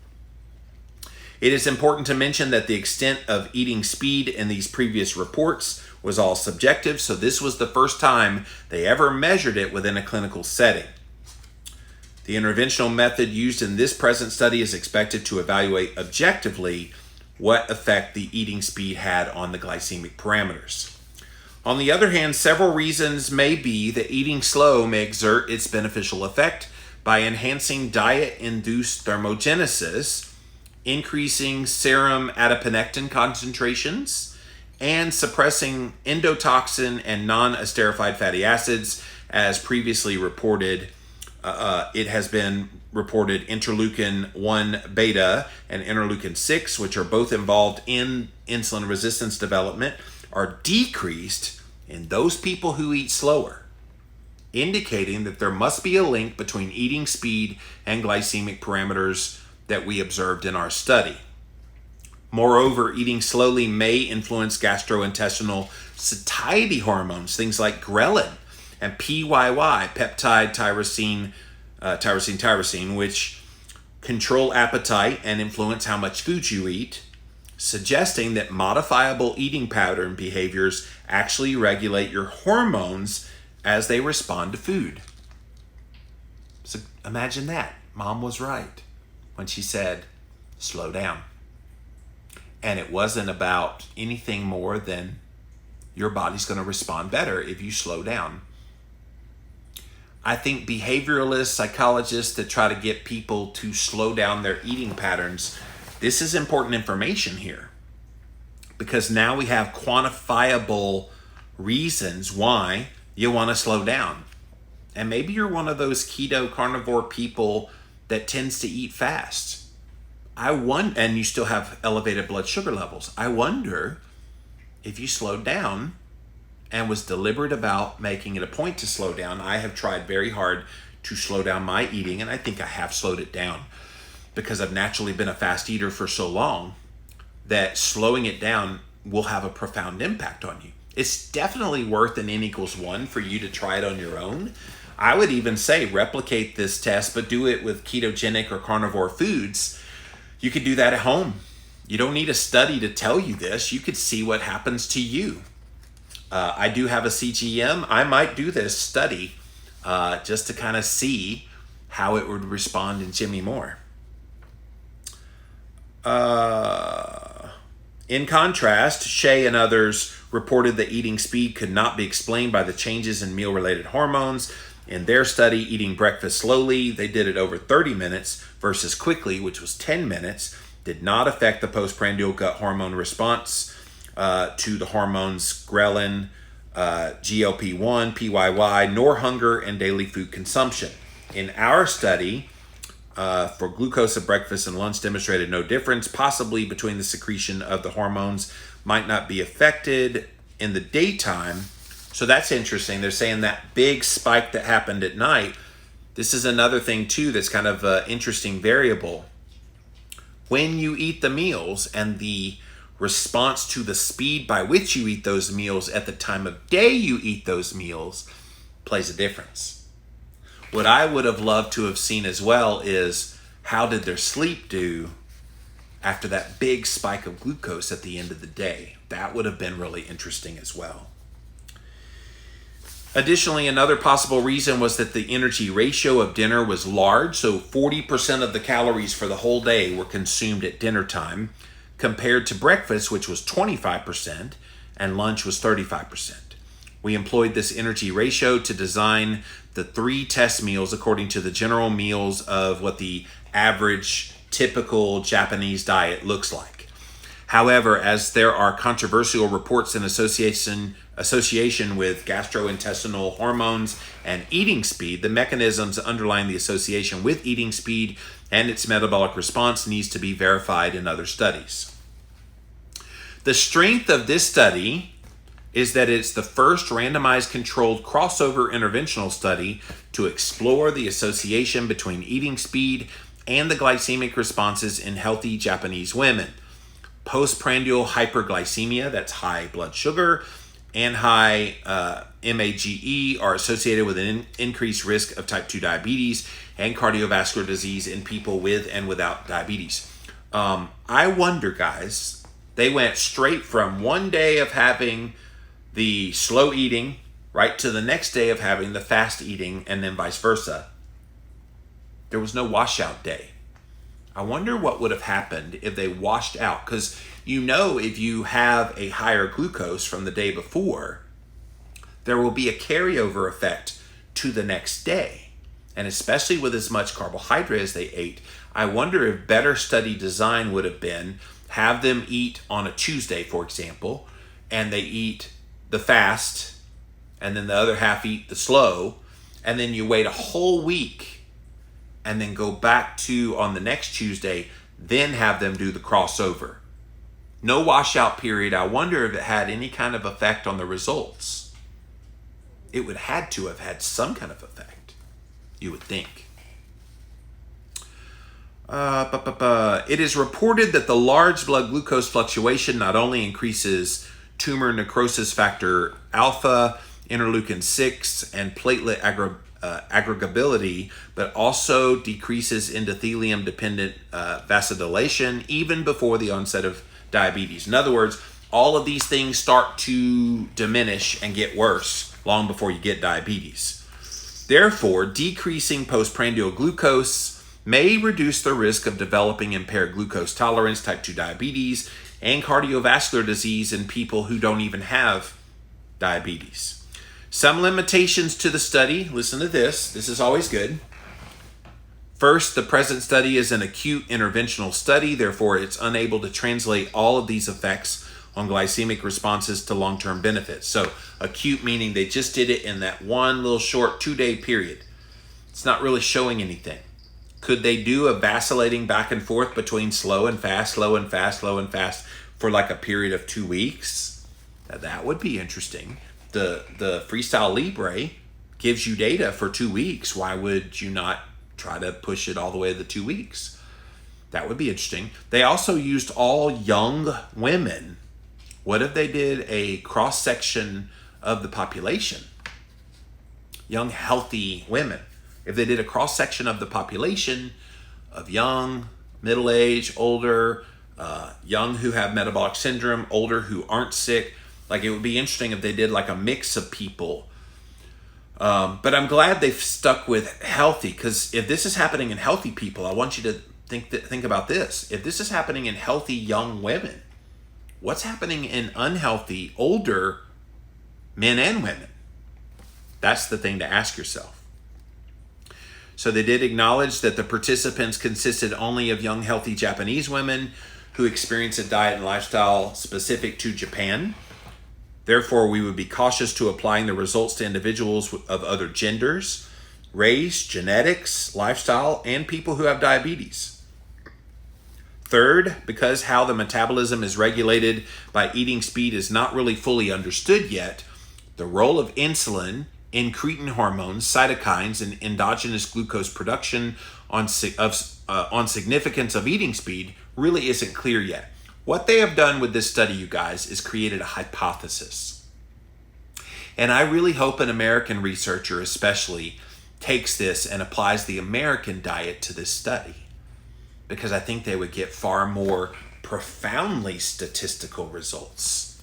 It is important to mention that the extent of eating speed in these previous reports was all subjective, so this was the first time they ever measured it within a clinical setting. The interventional method used in this present study is expected to evaluate objectively what effect the eating speed had on the glycemic parameters. On the other hand, several reasons may be that eating slow may exert its beneficial effect by enhancing diet-induced thermogenesis, increasing serum adiponectin concentrations, and suppressing endotoxin and non-esterified fatty acids, as previously reported. It has been reported interleukin 1 beta and interleukin 6, which are both involved in insulin resistance development, are decreased in those people who eat slower, indicating that there must be a link between eating speed and glycemic parameters that we observed in our study. Moreover, eating slowly may influence gastrointestinal satiety hormones, things like ghrelin and PYY, peptide tyrosine, which control appetite and influence how much food you eat, suggesting that modifiable eating pattern behaviors actually regulate your hormones as they respond to food. So imagine that. Mom was right when she said, slow down. And it wasn't about anything more than your body's going to respond better if you slow down. I think behavioralists, psychologists that try to get people to slow down their eating patterns, this is important information here, because now we have quantifiable reasons why you want to slow down. And maybe you're one of those keto carnivore people that tends to eat fast. And you still have elevated blood sugar levels. I wonder if you slowed down and was deliberate about making it a point to slow down. I have tried very hard to slow down my eating, and I think I have slowed it down because I've naturally been a fast eater for so long that slowing it down will have a profound impact on you. It's definitely worth an N=1 for you to try it on your own. I would even say replicate this test, but do it with ketogenic or carnivore foods. You could do that at home. You don't need a study to tell you this. You could see what happens to you. I do have a CGM. I might do this study just to kind of see how it would respond in Jimmy more. In contrast, Shea and others reported that eating speed could not be explained by the changes in meal-related hormones. In their study, eating breakfast slowly, they did it over 30 minutes versus quickly, which was 10 minutes, did not affect the postprandial gut hormone response to the hormones ghrelin, GLP-1, PYY, nor hunger and daily food consumption. In our study, for glucose at breakfast and lunch demonstrated no difference, possibly between the secretion of the hormones might not be affected in the daytime. So that's interesting. They're saying that big spike that happened at night, this is another thing too that's kind of an interesting variable. When you eat the meals and the response to the speed by which you eat those meals at the time of day you eat those meals plays a difference. What I would have loved to have seen as well is how did their sleep do after that big spike of glucose at the end of the day. That would have been really interesting as well. Additionally, another possible reason was that the energy ratio of dinner was large, so 40% of the calories for the whole day were consumed at dinner time, compared to breakfast, which was 25%, and lunch was 35%. We employed this energy ratio to design the 3 test meals according to the general meals of what the average typical Japanese diet looks like. However, as there are controversial reports in association with gastrointestinal hormones and eating speed, the mechanisms underlying the association with eating speed and its metabolic response needs to be verified in other studies. The strength of this study is that it's the first randomized controlled crossover interventional study to explore the association between eating speed and the glycemic responses in healthy Japanese women. Postprandial hyperglycemia, that's high blood sugar, and high MAGE are associated with an increased risk of type 2 diabetes and cardiovascular disease in people with and without diabetes. I wonder, guys, they went straight from one day of having the slow eating right to the next day of having the fast eating, and then vice versa. There was no washout day. I wonder what would have happened if they washed out, because if you have a higher glucose from the day before, there will be a carryover effect to the next day. And especially with as much carbohydrate as they ate, I wonder if better study design would have been have them eat on a Tuesday, for example, and they eat the fast, and then the other half eat the slow, and then you wait a whole week and then go back to on the next Tuesday, then have them do the crossover. No washout period. I wonder if it had any kind of effect on the results. It would had to have had some kind of effect, you would think. It is reported that the large blood glucose fluctuation not only increases tumor necrosis factor alpha, interleukin 6, and platelet aggregability, but also decreases endothelium-dependent vasodilation even before the onset of diabetes. In other words, all of these things start to diminish and get worse long before you get diabetes. Therefore, decreasing postprandial glucose may reduce the risk of developing impaired glucose tolerance, type 2 diabetes, and cardiovascular disease in people who don't even have diabetes. Some limitations to the study. Listen to this. This is always good. First, the present study is an acute interventional study. Therefore, it's unable to translate all of these effects on glycemic responses to long-term benefits. So acute meaning they just did it in that one little short 2-day period. It's not really showing anything. Could they do a vacillating back and forth between slow and fast, slow and fast, slow and fast for like a period of 2 weeks? Now, that would be interesting. The Freestyle Libre gives you data for 2 weeks. Why would you not try to push it all the way to the 2 weeks? That would be interesting. They also used all young women. What if they did a cross-section of the population? Young, healthy women. If they did a cross-section of the population of young, middle-aged, older, young who have metabolic syndrome, older who aren't sick, like it would be interesting if they did like a mix of people. But I'm glad they've stuck with healthy, because if this is happening in healthy people, I want you to think about this. If this is happening in healthy young women, what's happening in unhealthy older men and women? That's the thing to ask yourself. So they did acknowledge that the participants consisted only of young, healthy Japanese women who experience a diet and lifestyle specific to Japan. Therefore, we would be cautious to applying the results to individuals of other genders, race, genetics, lifestyle, and people who have diabetes. Third, because how the metabolism is regulated by eating speed is not really fully understood yet, the role of insulin, incretin hormones, cytokines, and endogenous glucose production on significance of eating speed really isn't clear yet. What they have done with this study, you guys, is created a hypothesis. And I really hope an American researcher especially takes this and applies the American diet to this study, because I think they would get far more profoundly statistical results.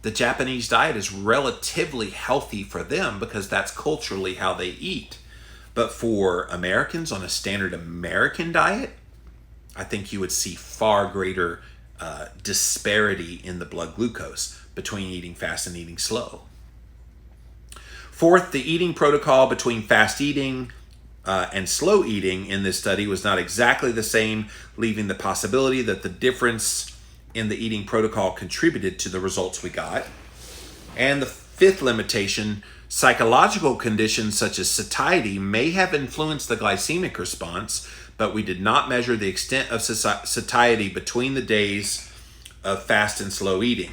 The Japanese diet is relatively healthy for them because that's culturally how they eat. But for Americans on a standard American diet, I think you would see far greater disparity in the blood glucose between eating fast and eating slow. Fourth, the eating protocol between fast eating and slow eating in this study was not exactly the same, leaving the possibility that the difference in the eating protocol contributed to the results we got. And the fifth limitation, psychological conditions such as satiety may have influenced the glycemic response, but we did not measure the extent of satiety between the days of fast and slow eating.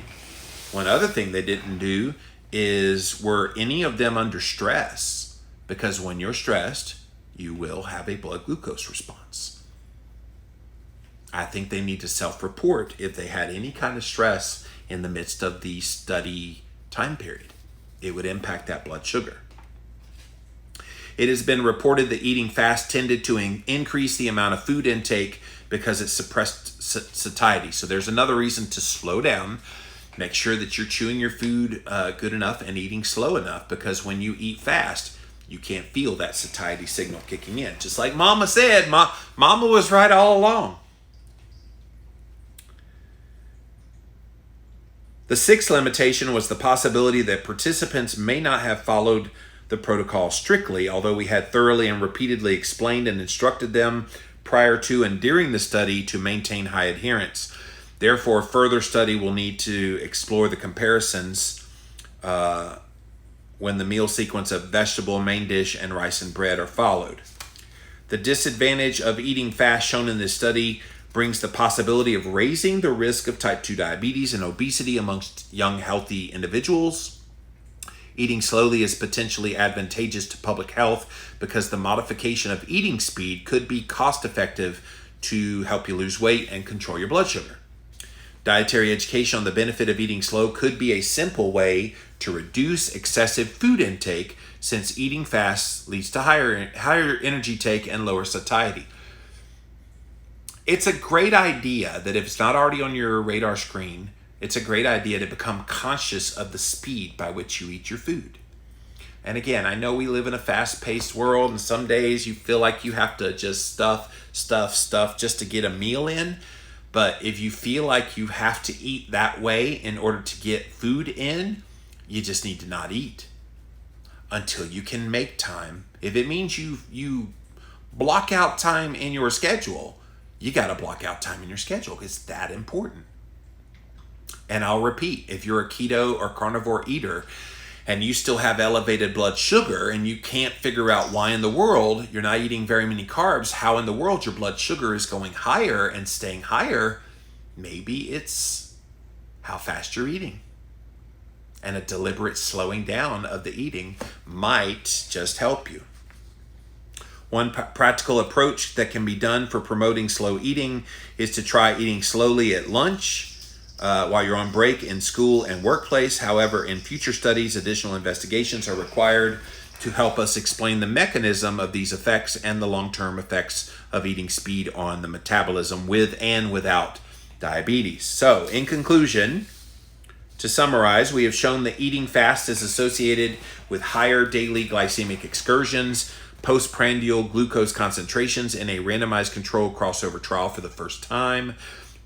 One other thing they didn't do is, were any of them under stress? Because when you're stressed, you will have a blood glucose response. I think they need to self-report if they had any kind of stress in the midst of the study time period. It would impact that blood sugar. It has been reported that eating fast tended to increase the amount of food intake because it suppressed satiety. So there's another reason to slow down. Make sure that you're chewing your food good enough and eating slow enough, because when you eat fast, you can't feel that satiety signal kicking in. Just like Mama said, Mama was right all along. The sixth limitation was the possibility that participants may not have followed the protocol strictly, although we had thoroughly and repeatedly explained and instructed them prior to and during the study to maintain high adherence. Therefore, further study will need to explore the comparisons when the meal sequence of vegetable, main dish, and rice and bread are followed. The disadvantage of eating fast shown in this study brings the possibility of raising the risk of type 2 diabetes and obesity amongst young, healthy individuals. Eating slowly is potentially advantageous to public health because the modification of eating speed could be cost-effective to help you lose weight and control your blood sugar. Dietary education on the benefit of eating slow could be a simple way to reduce excessive food intake, since eating fast leads to higher energy take and lower satiety. It's a great idea that if it's not already on your radar screen, it's a great idea to become conscious of the speed by which you eat your food. And again, I know we live in a fast-paced world, and some days you feel like you have to just stuff just to get a meal in. But if you feel like you have to eat that way in order to get food in, you just need to not eat until you can make time. If it means you block out time in your schedule, you got to block out time in your schedule. It's that important. And I'll repeat, if you're a keto or carnivore eater and you still have elevated blood sugar and you can't figure out why in the world you're not eating very many carbs, how in the world your blood sugar is going higher and staying higher, maybe it's how fast you're eating. And a deliberate slowing down of the eating might just help you. One practical approach that can be done for promoting slow eating is to try eating slowly at lunch, while you're on break in school and workplace. However, in future studies, additional investigations are required to help us explain the mechanism of these effects and the long-term effects of eating speed on the metabolism with and without diabetes. So, in conclusion, to summarize, we have shown that eating fast is associated with higher daily glycemic excursions, postprandial glucose concentrations in a randomized controlled crossover trial for the first time.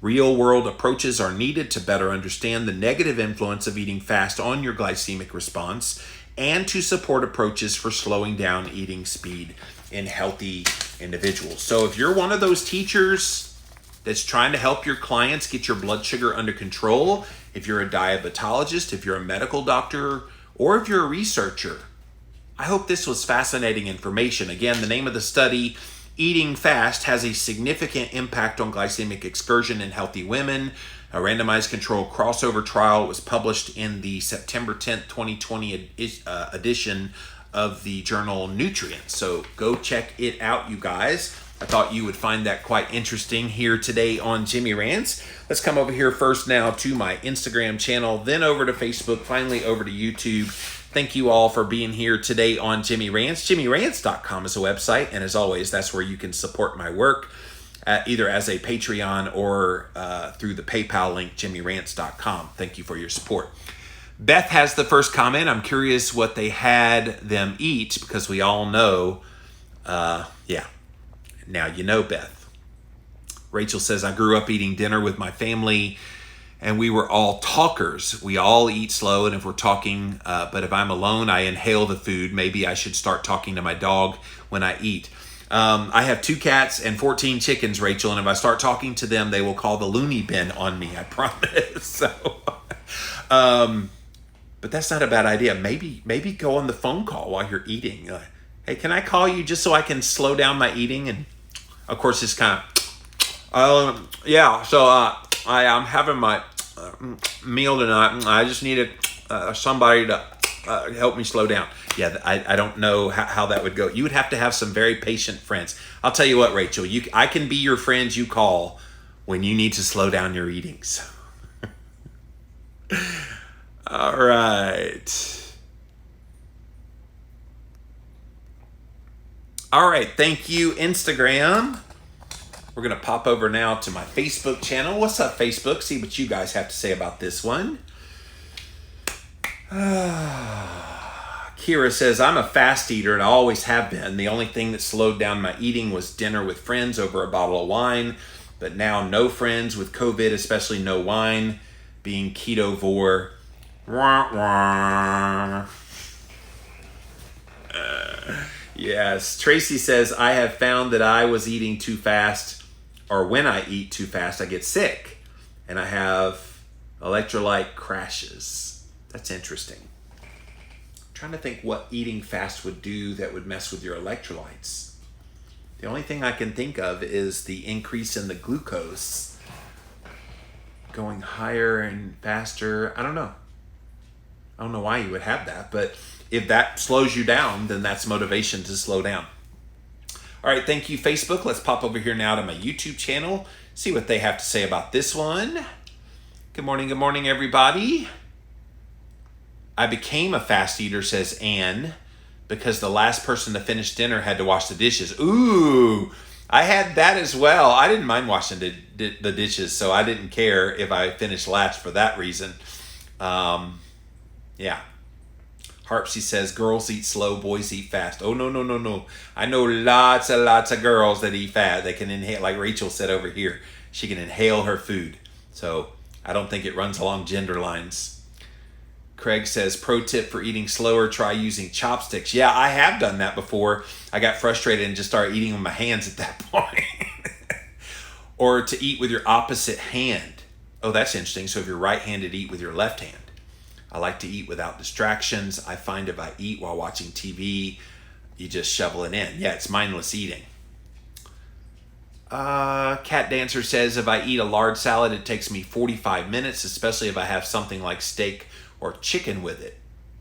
Real-world approaches are needed to better understand the negative influence of eating fast on your glycemic response and to support approaches for slowing down eating speed in healthy individuals. So if you're one of those teachers that's trying to help your clients get your blood sugar under control, if you're a diabetologist, if you're a medical doctor, or if you're a researcher, I hope this was fascinating information. Again, the name of the study, Eating Fast Has a Significant Impact on Glycemic Excursion in Healthy Women. A randomized controlled crossover trial was published in the September 10th, 2020 edition of the journal Nutrients. So go check it out, you guys. I thought you would find that quite interesting here today on Jimmy Rants. Let's come over here first now to my Instagram channel, then over to Facebook, finally over to YouTube. Thank you all for being here today on Jimmy Rants. JimmyRants.com is a website, and as always, that's where you can support my work, either as a Patreon or through the PayPal link, JimmyRants.com. Thank you for your support. Beth has the first comment. I'm curious what they had them eat, because we all know, now you know, Beth. Rachel says, I grew up eating dinner with my family, and we were all talkers. We all eat slow, and if we're talking, but if I'm alone, I inhale the food. Maybe I should start talking to my dog when I eat. I have 2 cats and 14 chickens, Rachel, and if I start talking to them, they will call the loony bin on me, I promise. So, but that's not a bad idea. Maybe go on the phone call while you're eating. Hey, can I call you just so I can slow down my eating? And of course, it's kind of, yeah, so I'm having my meal tonight. I just needed somebody to help me slow down. Yeah, I don't know how that would go. You would have to have some very patient friends. I'll tell you what, Rachel, I can be your friends you call when you need to slow down your eatings. All right. All right, thank you, Instagram. We're going to pop over now to my Facebook channel. What's up, Facebook? See what you guys have to say about this one. Kira says, I'm a fast eater and I always have been. The only thing that slowed down my eating was dinner with friends over a bottle of wine. But now no friends with COVID, especially no wine. Being ketovore. Wah, wah. Yes. Tracy says, I have found that I was eating too fast, or when I eat too fast, I get sick. And I have electrolyte crashes. That's interesting. I'm trying to think what eating fast would do that would mess with your electrolytes. The only thing I can think of is the increase in the glucose going higher and faster. I don't know. I don't know why you would have that, but if that slows you down, then that's motivation to slow down. All right, thank you, Facebook. Let's pop over here now to my YouTube channel, see what they have to say about this one. Good morning, everybody. I became a fast eater, says Anne, because the last person to finish dinner had to wash the dishes. Ooh, I had that as well. I didn't mind washing the dishes, so I didn't care if I finished last for that reason. Yeah. Harpsy says, girls eat slow, boys eat fast. Oh, no. I know lots of girls that eat fast. They can inhale, like Rachel said over here. She can inhale her food. So I don't think it runs along gender lines. Craig says, pro tip for eating slower, try using chopsticks. Yeah, I have done that before. I got frustrated and just started eating with my hands at that point. Or to eat with your opposite hand. Oh, that's interesting. So if you're right-handed, eat with your left hand. I like to eat without distractions. I find if I eat while watching TV, you just shovel it in. Yeah, it's mindless eating. Cat Dancer says, if I eat a large salad, it takes me 45 minutes, especially if I have something like steak or chicken with it.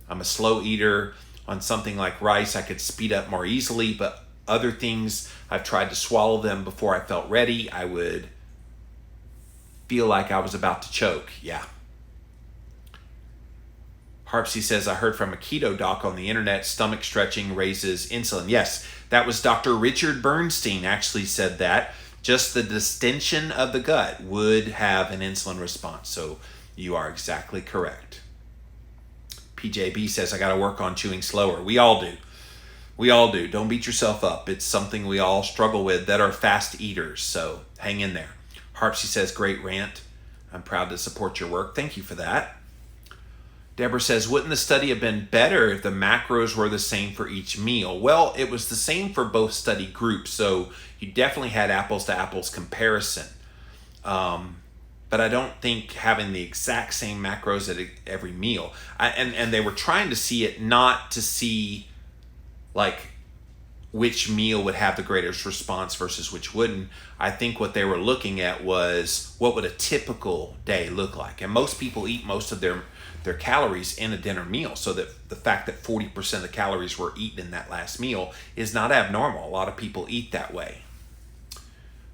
I'm a slow eater. On something like rice, I could speed up more easily, but other things, I've tried to swallow them before I felt ready. I would feel like I was about to choke. Yeah. Harpsy says, I heard from a keto doc on the internet, stomach stretching raises insulin. Yes, that was Dr. Richard Bernstein actually said that. Just the distension of the gut would have an insulin response. So you are exactly correct. PJB says, I got to work on chewing slower. We all do. We all do. Don't beat yourself up. It's something we all struggle with that are fast eaters. So hang in there. Harpsy says, great rant. I'm proud to support your work. Thank you for that. Deborah says, wouldn't the study have been better if the macros were the same for each meal? Well, it was the same for both study groups, so you definitely had apples to apples comparison. But I don't think having the exact same macros at every meal. And they were trying to see it not to see like which meal would have the greatest response versus which wouldn't. I think what they were looking at was what would a typical day look like. And most people eat most of their calories in a dinner meal. So that the fact that 40% of the calories were eaten in that last meal is not abnormal. A lot of people eat that way.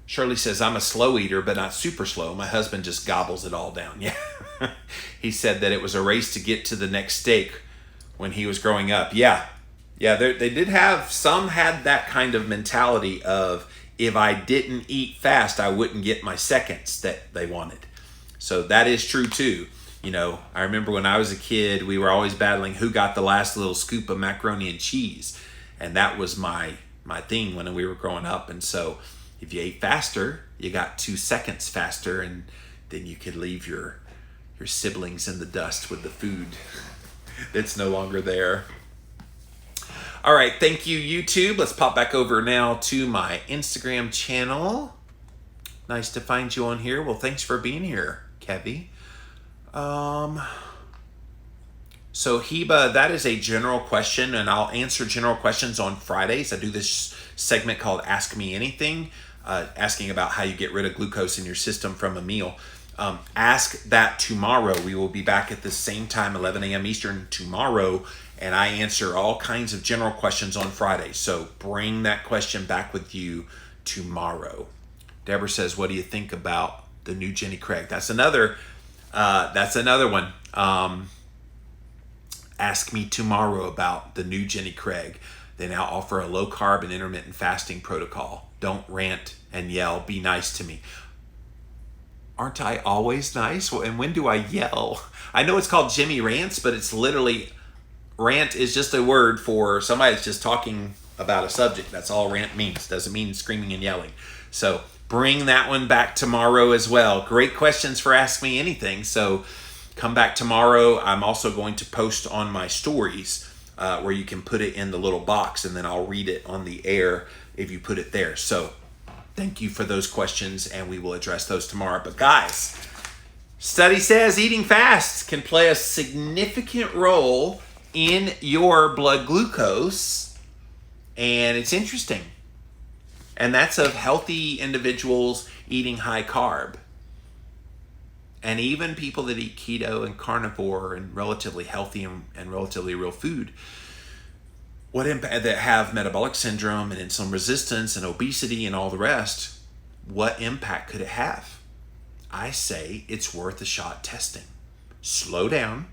Shirley says, I'm a slow eater, but not super slow. My husband just gobbles it all down. Yeah. He said that it was a race to get to the next steak when he was growing up. Yeah. Yeah, they did have, some had that kind of mentality of if I didn't eat fast, I wouldn't get my seconds that they wanted. So that is true too. You know, I remember when I was a kid, we were always battling who got the last little scoop of macaroni and cheese. And that was my thing when we were growing up. And so if you ate faster, you got 2 seconds faster, and then you could leave your siblings in the dust with the food that's no longer there. All right, thank you, YouTube. Let's pop back over now to my Instagram channel. Nice to find you on here. Well, thanks for being here, Kevy. So Heba, that is a general question, and I'll answer general questions on Fridays. I do this segment called Ask Me Anything, asking about how you get rid of glucose in your system from a meal. Ask that tomorrow. We will be back at the same time, 11 a.m. Eastern tomorrow, and I answer all kinds of general questions on Friday. So bring that question back with you tomorrow. Deborah says, what do you think about the new Jenny Craig? That's another one. Ask me tomorrow about the new Jenny Craig. They now offer a low carb and intermittent fasting protocol. Don't rant and yell. Be nice to me. Aren't I always nice? Well, and when do I yell? I know it's called Jimmy Rants, but it's literally, rant is just a word for somebody that's just talking about a subject. That's all rant means. Doesn't mean screaming and yelling. So bring that one back tomorrow as well. Great questions for Ask Me Anything. So come back tomorrow. I'm also going to post on my stories where you can put it in the little box, and then I'll read it on the air if you put it there. So thank you for those questions, and we will address those tomorrow. But guys, study says eating fast can play a significant role in your blood glucose, and it's interesting. And that's of healthy individuals eating high carb. And even people that eat keto and carnivore and relatively healthy and relatively real food, what impact that have metabolic syndrome and insulin resistance and obesity and all the rest, what impact could it have? I say it's worth a shot testing. Slow down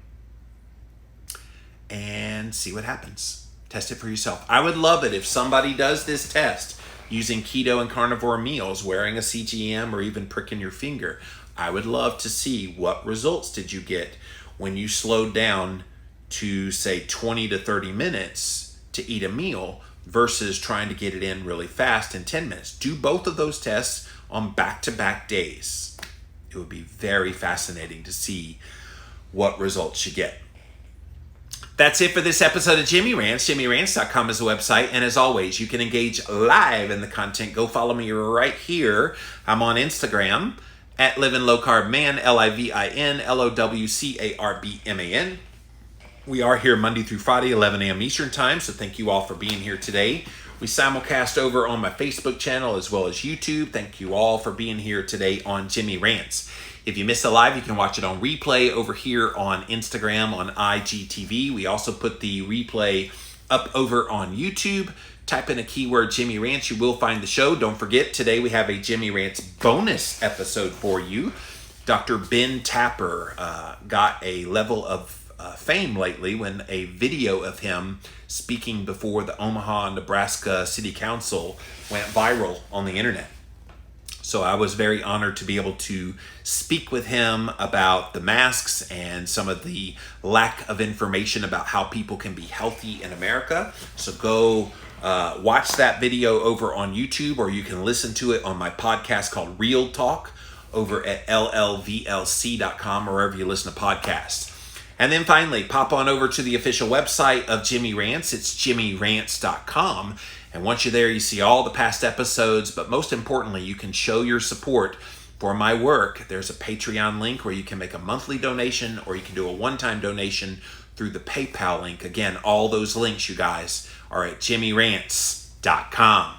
and see what happens. Test it for yourself. I would love it if somebody does this test using keto and carnivore meals, wearing a CGM, or even pricking your finger. I would love to see what results did you get when you slowed down to, say, 20 to 30 minutes to eat a meal versus trying to get it in really fast in 10 minutes. Do both of those tests on back-to-back days. It would be very fascinating to see what results you get. That's it for this episode of Jimmy Rants. JimmyRants.com is the website. And as always, you can engage live in the content. Go follow me right here. I'm on Instagram at Living Low Carb Man, LIVIN LOWCARBMAN. We are here Monday through Friday, 11 a.m. Eastern Time. So thank you all for being here today. We simulcast over on my Facebook channel as well as YouTube. Thank you all for being here today on Jimmy Rants. If you missed the live, you can watch it on replay over here on Instagram on IGTV. We also put the replay up over on YouTube. Type in a keyword Jimmy Rants, you will find the show. Don't forget, today we have a Jimmy Rants bonus episode for you. Dr. Ben Tapper got a level of fame lately when a video of him speaking before the Omaha, Nebraska City Council went viral on the internet. So I was very honored to be able to speak with him about the masks and some of the lack of information about how people can be healthy in America. So go watch that video over on YouTube, or you can listen to it on my podcast called Real Talk over at llvlc.com or wherever you listen to podcasts. And then finally, pop on over to the official website of Jimmy Rants. It's jimmyrants.com. And once you're there, you see all the past episodes. But most importantly, you can show your support for my work. There's a Patreon link where you can make a monthly donation, or you can do a one-time donation through the PayPal link. Again, all those links, you guys, are at jimmyrants.com.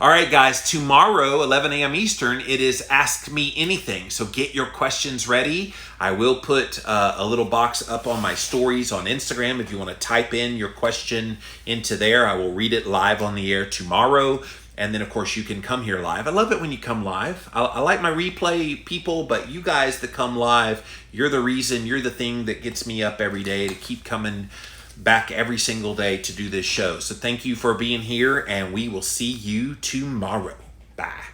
All right, guys, tomorrow, 11 a.m. Eastern, it is Ask Me Anything. So get your questions ready. I will put a little box up on my stories on Instagram. If you want to type in your question into there, I will read it live on the air tomorrow. And then, of course, you can come here live. I love it when you come live. I like my replay people, but you guys that come live, you're the reason, you're the thing that gets me up every day to keep coming back every single day to do this show. So thank you for being here, and we will see you tomorrow. Bye.